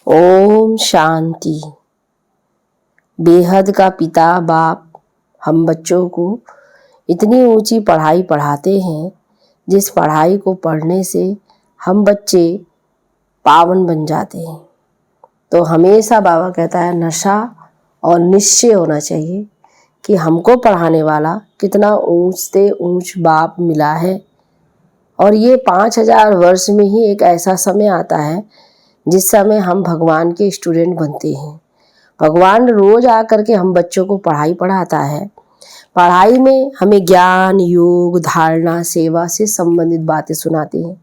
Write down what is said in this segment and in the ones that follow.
ओम शांति। बेहद का पिता बाप हम बच्चों को इतनी ऊंची पढ़ाई पढ़ाते हैं जिस पढ़ाई को पढ़ने से हम बच्चे पावन बन जाते हैं। तो हमेशा बाबा कहता है नशा और निश्चय होना चाहिए कि हमको पढ़ाने वाला कितना ऊंच से ऊंच बाप मिला है। और ये 5000 वर्ष में ही एक ऐसा समय आता है जिस समय हम भगवान के स्टूडेंट बनते हैं। भगवान रोज आकर के हम बच्चों को पढ़ाई पढ़ाता है। पढ़ाई में हमें ज्ञान, योग, धारणा, सेवा से संबंधित बातें सुनाते हैं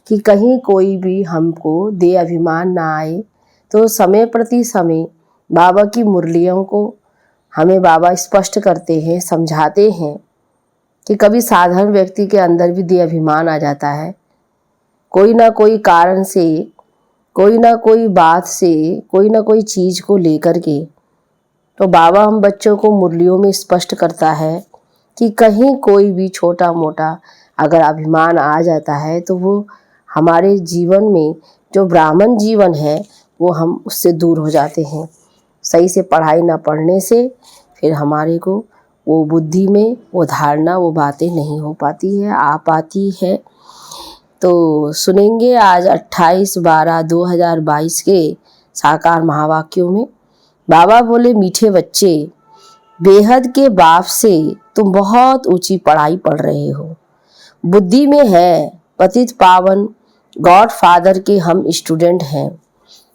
कि कहीं कोई भी हमको दे अभिमान ना आए। तो समय प्रति समय बाबा की मुरलियों को हमें बाबा स्पष्ट करते हैं, समझाते हैं कि कभी साधारण व्यक्ति के अंदर भी दे अभिमान आ जाता है। कोई ना कोई कारण से, कोई ना कोई बात से, कोई ना कोई चीज़ को लेकर के तो बाबा हम बच्चों को मुरलियों में स्पष्ट करता है कि कहीं कोई भी छोटा मोटा अगर अभिमान आ जाता है तो वो हमारे जीवन में जो ब्राह्मण जीवन है वो हम उससे दूर हो जाते हैं। सही से पढ़ाई ना पढ़ने से फिर हमारे को वो बुद्धि में वो धारणा, वो बातें नहीं हो पाती है, आ पाती है। तो सुनेंगे आज 28/12/2022 के साकार महावाक्यों में बाबा बोले, मीठे बच्चे, बेहद के बाप से तुम बहुत ऊंची पढ़ाई पढ़ रहे हो। बुद्धि में है पतित पावन गॉड फादर के हम स्टूडेंट हैं,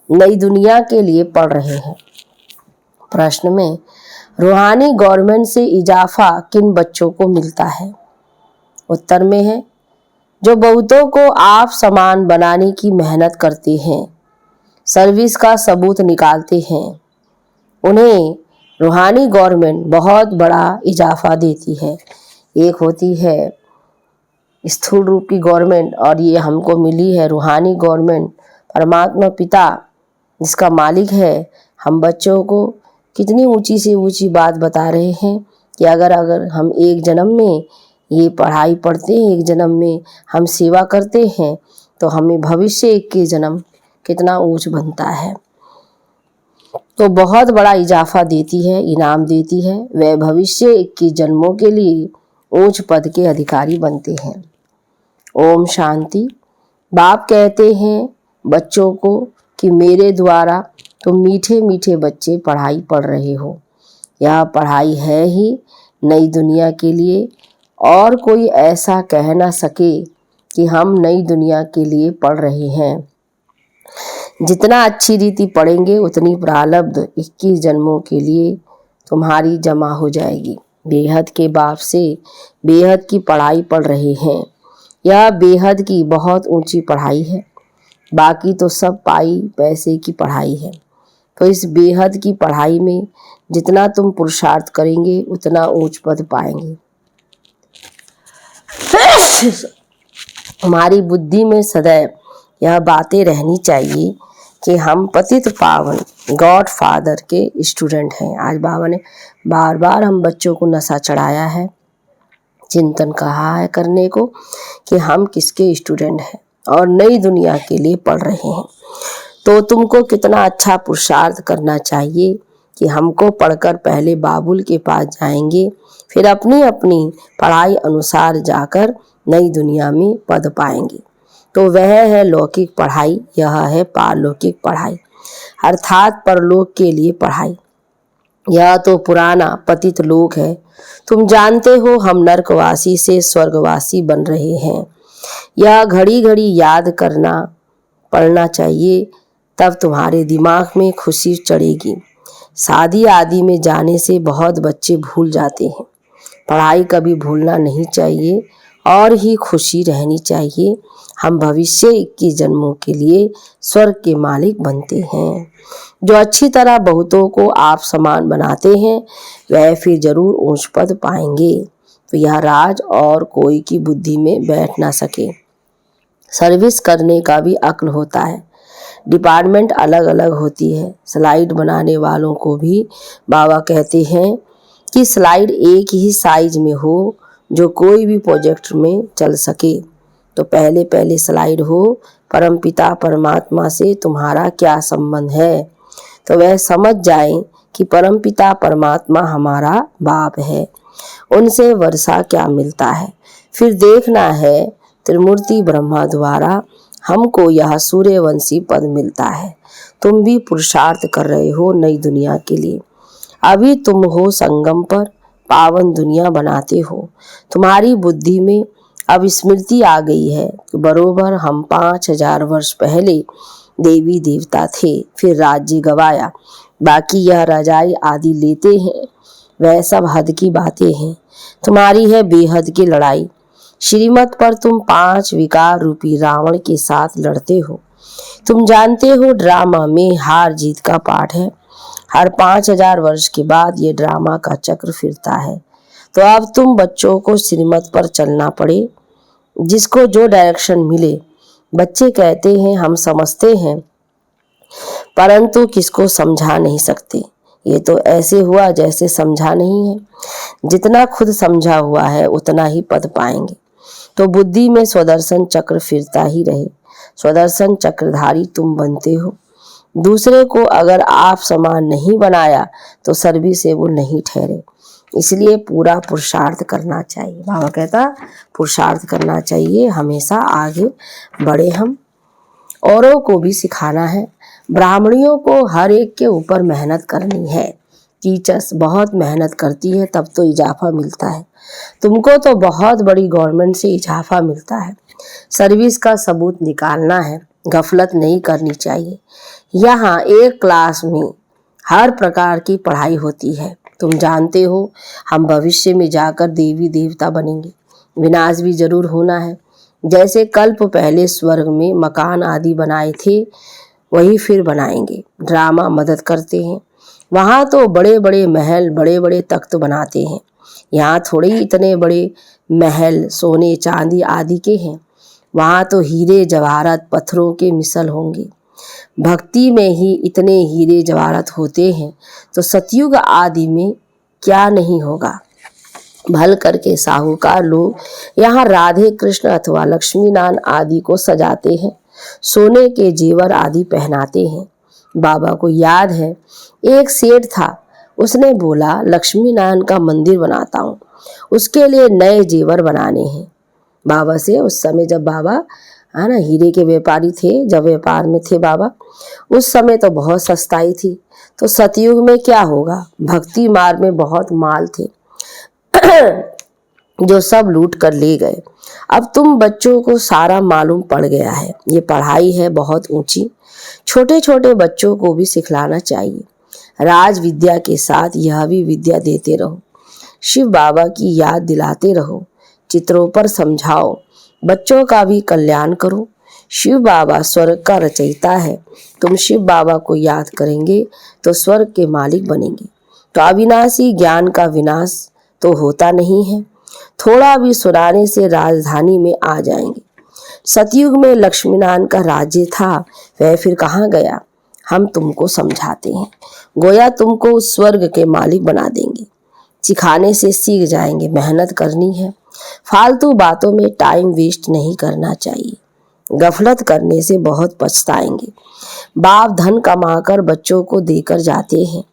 नई दुनिया के लिए पढ़ रहे हैं। प्रश्न में रूहानी गवर्नमेंट से इजाफा किन बच्चों को मिलता है? उत्तर में है जो बहुतों को आप समान बनाने की मेहनत करते हैं, सर्विस का सबूत निकालते हैं, उन्हें रूहानी गवर्नमेंट बहुत बड़ा इजाफा देती है। एक होती है स्थूल रूप की गवर्नमेंट और ये हमको मिली है रूहानी गवर्नमेंट। परमात्मा पिता जिसका मालिक है हम बच्चों को कितनी ऊंची से ऊंची बात बता रहे हैं कि अगर हम एक जन्म में ये पढ़ाई पढ़ते हैं, एक जन्म में हम सेवा करते हैं तो हमें भविष्य 21 जन्म कितना ऊंच बनता है। तो बहुत बड़ा इजाफा देती है, इनाम देती है। वह भविष्य 21 जन्मों के लिए ऊंच पद के अधिकारी बनते हैं। ओम शांति। बाप कहते हैं बच्चों को कि मेरे द्वारा तुम मीठे मीठे बच्चे पढ़ाई पढ़ रहे हो। यह पढ़ाई है ही नई दुनिया के लिए, और कोई ऐसा कह ना सके कि हम नई दुनिया के लिए पढ़ रहे हैं। जितना अच्छी रीति पढ़ेंगे उतनी प्रारब्ध 21 जन्मों के लिए तुम्हारी जमा हो जाएगी। बेहद के बाप से बेहद की पढ़ाई पढ़ रहे हैं। यह बेहद की बहुत ऊंची पढ़ाई है, बाकी तो सब पाई पैसे की पढ़ाई है। तो इस बेहद की पढ़ाई में जितना तुम पुरुषार्थ करेंगे उतना ऊंच पद पाएंगे। हमारी बुद्धि में सदैव यह बातें रहनी चाहिए कि हम पतित पावन गॉड फादर के स्टूडेंट हैं। आज बाबा ने बार बार हम बच्चों को नशा चढ़ाया है, चिंतन कहा है करने को कि हम किसके स्टूडेंट हैं और नई दुनिया के लिए पढ़ रहे हैं। तो तुमको कितना अच्छा पुरुषार्थ करना चाहिए कि हमको पढ़कर पहले बाबुल के पास जाएंगे, फिर अपनी अपनी पढ़ाई अनुसार जाकर नई दुनिया में पद पाएंगे। तो वह है लौकिक पढ़ाई, यह है पारलौकिक पढ़ाई अर्थात परलोक के लिए पढ़ाई। यह तो पुराना पतित लोक है। तुम जानते हो हम नरकवासी से स्वर्गवासी बन रहे हैं। यह घड़ी घड़ी याद करना पड़ना चाहिए, तब तुम्हारे दिमाग में खुशी चढ़ेगी। शादी आदि में जाने से बहुत बच्चे भूल जाते हैं। पढ़ाई कभी भूलना नहीं चाहिए और ही खुशी रहनी चाहिए। हम भविष्य 21 जन्मों के लिए स्वर्ग के मालिक बनते हैं। जो अच्छी तरह बहुतों को आप समान बनाते हैं वह फिर जरूर ऊंच पद पाएंगे। तो यह राज और कोई की बुद्धि में बैठ ना सके। सर्विस करने का भी अक्ल होता है। डिपार्टमेंट अलग अलग होती है। स्लाइड बनाने वालों को भी बाबा कहते हैं कि स्लाइड एक ही साइज में हो जो कोई भी प्रोजेक्ट में चल सके। तो पहले पहले स्लाइड हो, परमपिता परमात्मा से तुम्हारा क्या संबंध है, तो वह समझ जाए कि परमपिता परमात्मा हमारा बाप है, उनसे वर्षा क्या मिलता है। फिर देखना है त्रिमूर्ति ब्रह्मा द्वारा हमको यह सूर्यवंशी पद मिलता है। तुम भी पुरुषार्थ कर रहे हो नई दुनिया के लिए। अभी तुम हो संगम पर, पावन दुनिया बनाते हो। तुम्हारी बुद्धि में अब स्मृति आ गई है कि बरोबर हम 5000 वर्ष पहले देवी देवता थे, फिर राज्य गवाया। बाकी यह रजाई आदि लेते हैं, वह सब हद की बातें हैं। तुम्हारी है बेहद की लड़ाई। श्रीमत पर तुम 5 विकार रूपी रावण के साथ लड़ते हो। तुम जानते हो ड्रामा में हार जीत का पाठ है। हर 5000 वर्ष के बाद ये ड्रामा का चक्र फिरता है। तो अब तुम बच्चों को श्रीमत पर चलना पड़े, जिसको जो डायरेक्शन मिले। बच्चे कहते हैं हम समझते हैं, परंतु किसको समझा नहीं सकते। ये तो ऐसे हुआ जैसे समझा नहीं है। जितना खुद समझा हुआ है उतना ही पद पाएंगे। तो बुद्धि में स्वदर्शन चक्र फिरता ही रहे। स्वदर्शन चक्रधारी तुम बनते हो। दूसरे को अगर आप समान नहीं बनाया तो सर्विसेबल नहीं ठहरे। इसलिए पूरा पुरुषार्थ करना चाहिए। बाबा कहता पुरुषार्थ करना चाहिए, हमेशा आगे बढ़े हम। औरों को भी सिखाना है। ब्राह्मणियों को हर एक के ऊपर मेहनत करनी है। टीचर्स बहुत मेहनत करती है तब तो इजाफा मिलता है। तुमको तो बहुत बड़ी गवर्नमेंट से इजाफा मिलता है। सर्विस का सबूत निकालना है, गफलत नहीं करनी चाहिए। यहाँ एक क्लास में हर प्रकार की पढ़ाई होती है। तुम जानते हो हम भविष्य में जाकर देवी देवता बनेंगे। विनाश भी जरूर होना है। जैसे कल्प पहले स्वर्ग में मकान आदि बनाए थे, वही फिर बनाएंगे। ड्रामा मदद करते हैं। वहाँ तो बड़े बड़े महल, बड़े बड़े तख्त बनाते हैं। यहाँ थोड़े ही इतने बड़े महल सोने चांदी आदि के हैं। वहाँ तो हीरे जवाहरात पत्थरों के मिसल होंगे। भक्ति में ही इतने हीरे जवाहरात होते हैं, तो सतयुग आदि में क्या नहीं होगा। भल करके साहूकार लोग यहाँ राधे कृष्ण अथवा लक्ष्मी नारायण आदि को सजाते हैं, सोने के जेवर आदि पहनाते हैं। बाबा को याद है एक सेठ था, उसने बोला लक्ष्मी नारायण का मंदिर बनाता हूँ, उसके लिए नए जेवर बनाने हैं। बाबा से उस समय जब बाबा है ना हीरे के व्यापारी थे, जब व्यापार में थे बाबा, उस समय तो बहुत सस्ताई थी। तो सतयुग में क्या होगा, भक्ति मार्ग में बहुत माल थे जो सब लूट कर ले गए। अब तुम बच्चों को सारा मालूम पड़ गया है। ये पढ़ाई है बहुत ऊंची, छोटे छोटे बच्चों को भी सिखलाना चाहिए। राज विद्या के साथ यह भी विद्या देते रहो। शिव बाबा की याद दिलाते रहो। चित्रों पर समझाओ, बच्चों का भी कल्याण करो। शिव बाबा स्वर्ग का रचयिता है। तुम शिव बाबा को याद करेंगे तो स्वर्ग के मालिक बनेंगे। तो अविनाशी ज्ञान का विनाश तो होता नहीं है। थोड़ा भी सुनाने से राजधानी में आ जाएंगे। सतयुग में लक्ष्मीनारायण का राज्य था, वह फिर कहाँ गया। हम तुमको समझाते हैं, गोया तुमको उस स्वर्ग के मालिक बना देंगे। सिखाने से सीख जाएंगे। मेहनत करनी है। फालतू बातों में टाइम वेस्ट नहीं करना चाहिए। गफलत करने से बहुत पछताएंगे। बाप धन कमाकर बच्चों को देकर जाते हैं।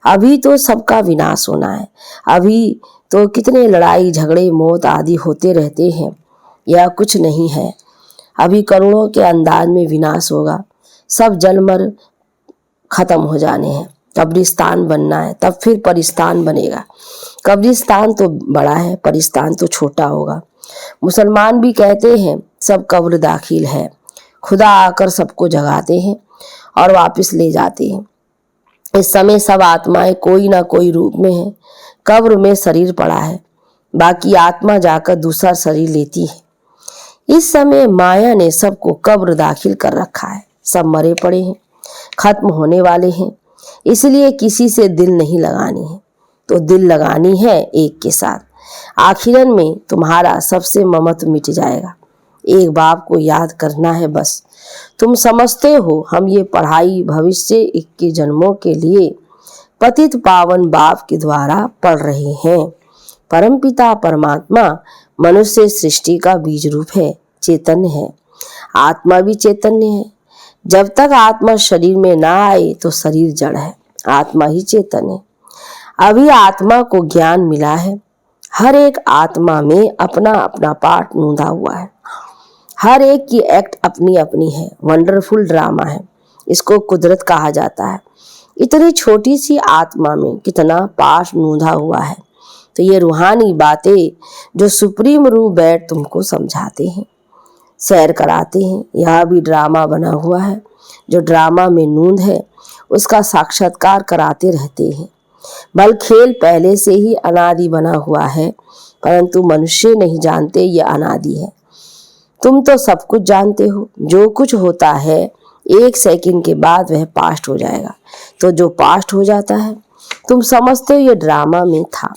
अभी तो सबका विनाश होना है। अभी तो कितने लड़ाई झगड़े मौत आदि होते रहते हैं। यह कुछ नहीं है। अभी करोड़ों के अंदाज में विनाश होगा। सब जलमर खत्म हो जाने हैं। कब्रिस्तान बनना है, तब फिर परिस्तान बनेगा। कब्रिस्तान तो बड़ा है, परिस्तान तो छोटा होगा। मुसलमान भी कहते हैं सब कब्र दाखिल है। खुदा आकर सबको जगाते हैं और वापस ले जाते हैं। इस समय सब आत्माएं कोई ना कोई रूप में है। कब्र में शरीर पड़ा है, बाकी आत्मा जाकर दूसरा शरीर लेती है। इस समय माया ने सबको कब्र दाखिल कर रखा है। सब मरे पड़े हैं, खत्म होने वाले हैं। इसलिए किसी से दिल नहीं लगानी है, तो दिल लगानी है एक के साथ। आखिरन में तुम्हारा सबसे ममत्व मिट जाएगा। एक बाप को याद करना है बस। तुम समझते हो हम ये पढ़ाई भविष्य 21 जन्मों के लिए पतित पावन बाप के द्वारा पढ़ रहे हैं। परमपिता परमात्मा मनुष्य सृष्टि का बीज रूप है। चैतन्य है, आत्मा भी चैतन्य है। जब तक आत्मा शरीर में ना आए तो शरीर जड़ है, आत्मा ही चेतन है। अभी आत्मा को ज्ञान मिला है। हर एक आत्मा में अपना अपना पार्ट नूंधा हुआ है, हर एक की एक्ट अपनी अपनी है। वंडरफुल ड्रामा है, इसको कुदरत कहा जाता है। इतनी छोटी सी आत्मा में कितना पार्ट नूंधा हुआ है। तो ये रूहानी बातें जो सुप्रीम रूह बैठ तुमको समझाते हैं, सैर कराते हैं, यह भी ड्रामा बना हुआ है। जो ड्रामा में नूंद है उसका साक्षात्कार कराते रहते हैं। बल खेल पहले से ही अनादि बना हुआ है, परंतु मनुष्य नहीं जानते ये अनादि है। तुम तो सब कुछ जानते हो, जो कुछ होता है 1 सेकंड के बाद वह पास्ट हो जाएगा। तो जो पास्ट हो जाता है तुम समझते हो ये ड्रामा में था।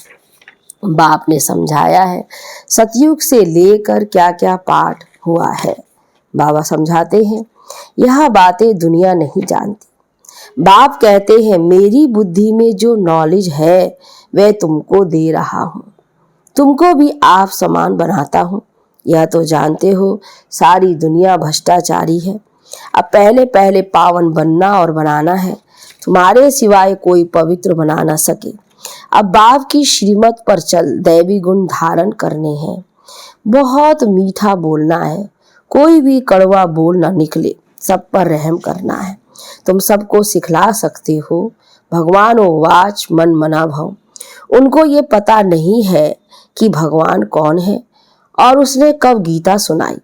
बाप ने समझाया है सतयुग से लेकर क्या क्या पाठ हुआ है। बाबा समझाते हैं यह बातें दुनिया नहीं जानती। बाप कहते हैं मेरी बुद्धि में जो नॉलेज है वह तुमको दे रहा हूँ, तुमको भी आप समान बनाता हूँ। यह तो जानते हो सारी दुनिया भ्रष्टाचारी है। अब पहले पहले पावन बनना और बनाना है, तुम्हारे सिवाय कोई पवित्र बना ना सके। अब बाप की श्रीमत पर चल दैवी गुण धारण करने हैं। बहुत मीठा बोलना है, कोई भी कड़वा बोल ना निकले, सब पर रहम करना है। तुम सबको सिखला सकते हो। भगवान वाच मन मना भव। उनको ये पता नहीं है कि भगवान कौन है और उसने कब गीता सुनाई।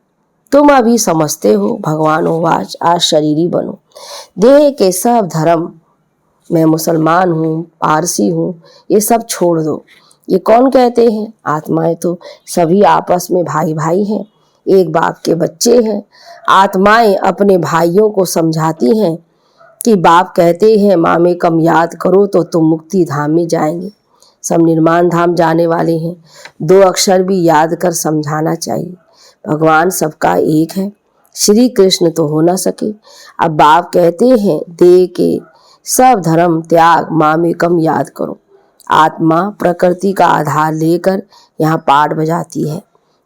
तुम अभी समझते हो भगवान वाच आज शरीरी बनो, देह के सब धर्म, मैं मुसलमान हूँ, पारसी हूँ, ये सब छोड़ दो। ये कौन कहते हैं? आत्माएं तो सभी आपस में भाई भाई हैं, एक बाप के बच्चे हैं। आत्माएं अपने भाइयों को समझाती हैं कि बाप कहते हैं माँ कम याद करो तो तुम मुक्ति धाम में जाएंगे। सब निर्माण धाम जाने वाले हैं। 2 अक्षर भी याद कर समझाना चाहिए। भगवान सबका एक है, श्री कृष्ण तो हो ना सके। अब बाप कहते हैं दे के सब धर्म त्याग माँ में कम याद करो। आत्मा प्रकृति का आधार लेकर यहाँ पाठ बजाती है।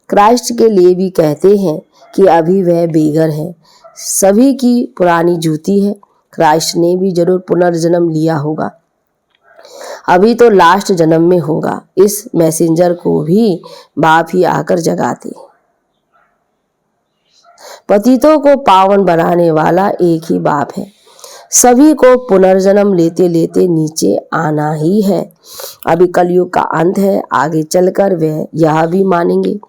क्राइस्ट के लिए भी कहते हैं कि अभी वह बेघर है, सभी की पुरानी जूती है। क्राइस्ट ने भी जरूर पुनर्जन्म लिया होगा, अभी तो लास्ट जन्म में होगा। इस मैसेंजर को भी बाप ही आकर जगाते हैं। पतितों को पावन बनाने वाला एक ही बाप है। सभी को पुनर्जन्म लेते लेते नीचे आना ही है। अभी कलयुग का अंत है, आगे चलकर वह यह भी मानेंगे।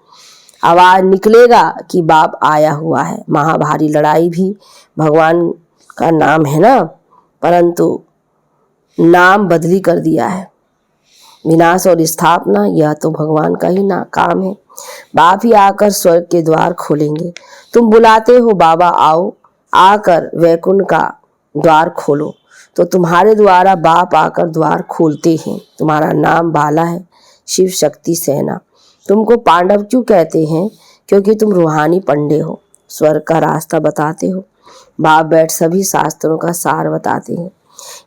आवाज निकलेगा कि बाप आया हुआ है। महाभारी लड़ाई भी भगवान का नाम है ना, परंतु नाम बदली कर दिया है। विनाश और स्थापना यह तो भगवान का ही ना काम है। बाप ही आकर स्वर्ग के द्वार खोलेंगे। तुम बुलाते हो बाबा आओ, आकर वैकुंठ का द्वार खोलो, तो तुम्हारे द्वारा बाप आकर द्वार खोलते हैं। तुम्हारा नाम बाला है, शिव शक्ति सेना। तुमको पांडव क्यों कहते हैं? क्योंकि तुम रूहानी पंडे हो, स्वर्ग का रास्ता बताते हो। बाप बैठ सभी शास्त्रों का सार बताते हैं।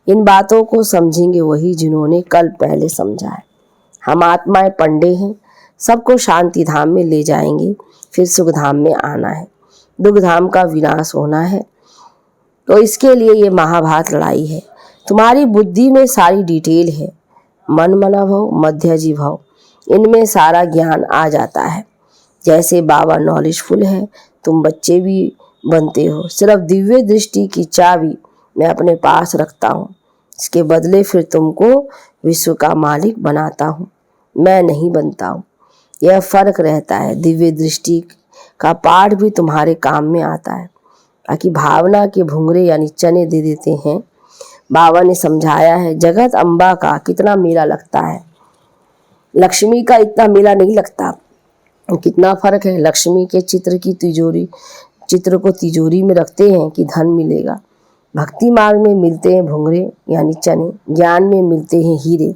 इन बातों को समझेंगे वही जिन्होंने कल पहले समझा है। हम आत्माएं पंडे हैं, सबको शांति धाम में ले जाएंगे, फिर सुख धाम में आना है। दुख धाम का विनाश होना है, तो इसके लिए ये महाभारत लड़ाई है। तुम्हारी बुद्धि में सारी डिटेल है, मन मना भव मध्यजी भव, इनमें सारा ज्ञान आ जाता है। जैसे बाबा नॉलेजफुल है, तुम बच्चे भी बनते हो। सिर्फ दिव्य दृष्टि की चाबी मैं अपने पास रखता हूँ, इसके बदले फिर तुमको विश्व का मालिक बनाता हूँ, मैं नहीं बनता हूँ। यह फर्क रहता है। दिव्य दृष्टि का पाठ भी तुम्हारे काम में आता है। बाकी भावना के भुंगरे यानी चने दे देते हैं। बाबा ने समझाया है जगत अम्बा का कितना मेला लगता है, लक्ष्मी का इतना मेला नहीं लगता। कितना फर्क है। लक्ष्मी के चित्र को तिजोरी में रखते हैं कि धन मिलेगा। भक्ति मार्ग में मिलते हैं भुंगरे यानी चने, ज्ञान में मिलते हैं हीरे।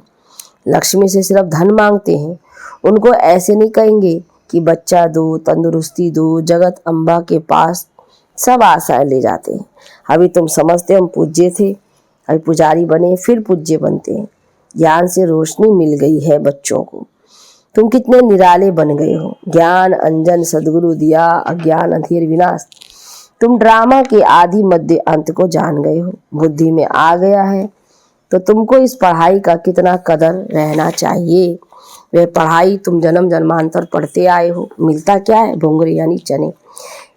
लक्ष्मी से सिर्फ धन मांगते हैं, उनको ऐसे नहीं कहेंगे कि बच्चा दो, तंदुरुस्ती दो। जगत अम्बा के पास सब आशाएं ले जाते हैं। अभी तुम समझते हम पूज्य थे, अभी पुजारी बने, फिर पूज्य बनते हैं। ज्ञान से रोशनी मिल गई है बच्चों को। तुम कितने निराले बन गए हो। ज्ञान अंजन सद्गुरु दिया, अज्ञान अंधेर विनाश। तुम ड्रामा के आदि मध्य अंत को जान गए हो। बुद्धि में आ गया है तो तुमको इस पढ़ाई का कितना कदर रहना चाहिए। वह पढ़ाई तुम जन्म जन्मांतर पढ़ते आए हो। मिलता क्या है? भोंगरे यानी चने।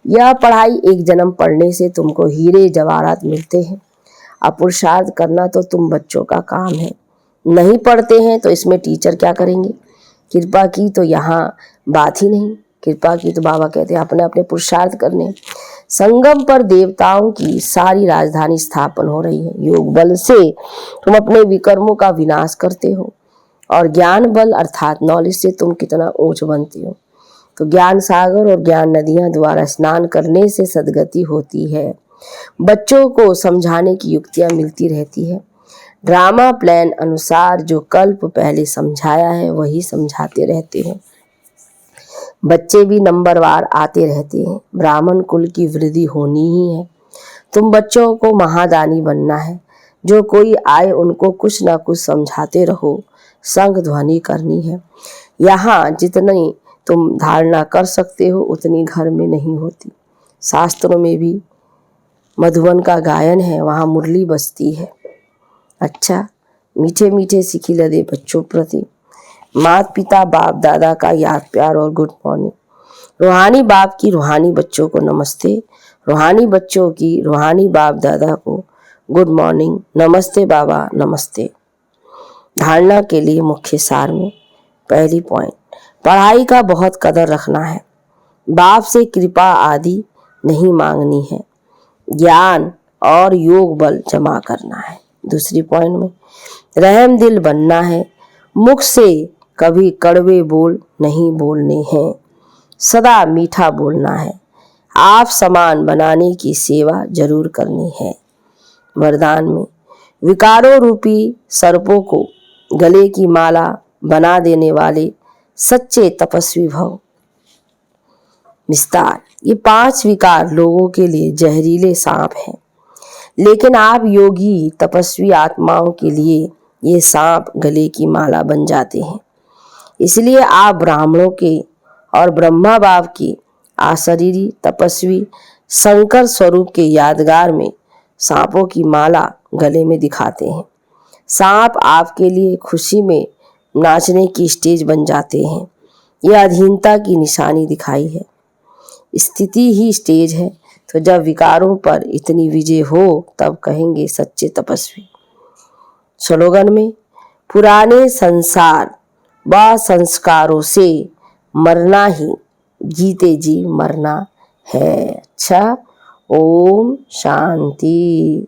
यह पढ़ाई एक जन्म पढ़ने से तुमको हीरे जवाहरात मिलते हैं। अब पुरुषार्थ करना तो तुम बच्चों का काम है। नहीं पढ़ते हैं तो इसमें टीचर क्या करेंगे। कृपा की तो यहाँ बात ही नहीं। कृपा की तो बाबा कहते हैं अपने अपने पुरुषार्थ करने। संगम पर देवताओं की सारी राजधानी स्थापन हो रही है। योग बल से तुम अपने विकर्मों का विनाश करते हो और ज्ञान बल अर्थात नॉलेज से तुम कितना ऊंच बनते हो। तो ज्ञान सागर और ज्ञान नदियां द्वारा स्नान करने से सदगति होती है। बच्चों को समझाने की युक्तियां मिलती रहती है। ड्रामा प्लान अनुसार जो कल्प पहले समझाया है वही समझाते रहते हैं। बच्चे भी नंबरवार आते रहते हैं। ब्राह्मण कुल की वृद्धि होनी ही है। तुम बच्चों को महादानी बनना है। जो कोई आए उनको कुछ ना कुछ समझाते रहो। संग ध्वनि करनी है। यहाँ जितनी तुम धारणा कर सकते हो उतनी घर में नहीं होती। शास्त्रों में भी मधुबन का गायन है, वहाँ मुरली बजती है। अच्छा, मीठे मीठे सिखी लदे बच्चों प्रति माता पिता बाप दादा का याद प्यार और गुड मॉर्निंग। रूहानी बाप की रूहानी बच्चों को नमस्ते। रूहानी बच्चों की रूहानी बाप दादा को गुड मॉर्निंग। नमस्ते बाबा, नमस्ते। धारणा के लिए मुख्य सार में पहली पॉइंट, पढ़ाई का बहुत कदर रखना है। बाप से कृपा आदि नहीं मांगनी है। ज्ञान और योग बल जमा करना है। दूसरी पॉइंट में रहम दिल बनना है। मुख से कभी कड़वे बोल नहीं बोलने हैं। सदा मीठा बोलना है। आप समान बनाने की सेवा जरूर करनी है। वरदान में विकारों रूपी सर्पों को गले की माला बना देने वाले सच्चे तपस्वी भव। विस्तार, ये 5 विकार लोगों के लिए जहरीले सांप हैं, लेकिन आप योगी तपस्वी आत्माओं के लिए ये सांप गले की माला बन जाते हैं। इसलिए आप ब्राह्मणों के और ब्रह्मा बाप की आशरीरी तपस्वी शंकर स्वरूप के यादगार में सांपों की माला गले में दिखाते हैं। सांप आपके लिए खुशी में नाचने की स्टेज बन जाते हैं। यह अधीनता की निशानी दिखाई है। स्थिति ही स्टेज है, तो जब विकारों पर इतनी विजय हो तब कहेंगे सच्चे तपस्वी। स्लोगन में पुराने संसार व संस्कारों से मरना ही जीते जी मरना है। अच्छा, ओम शांति।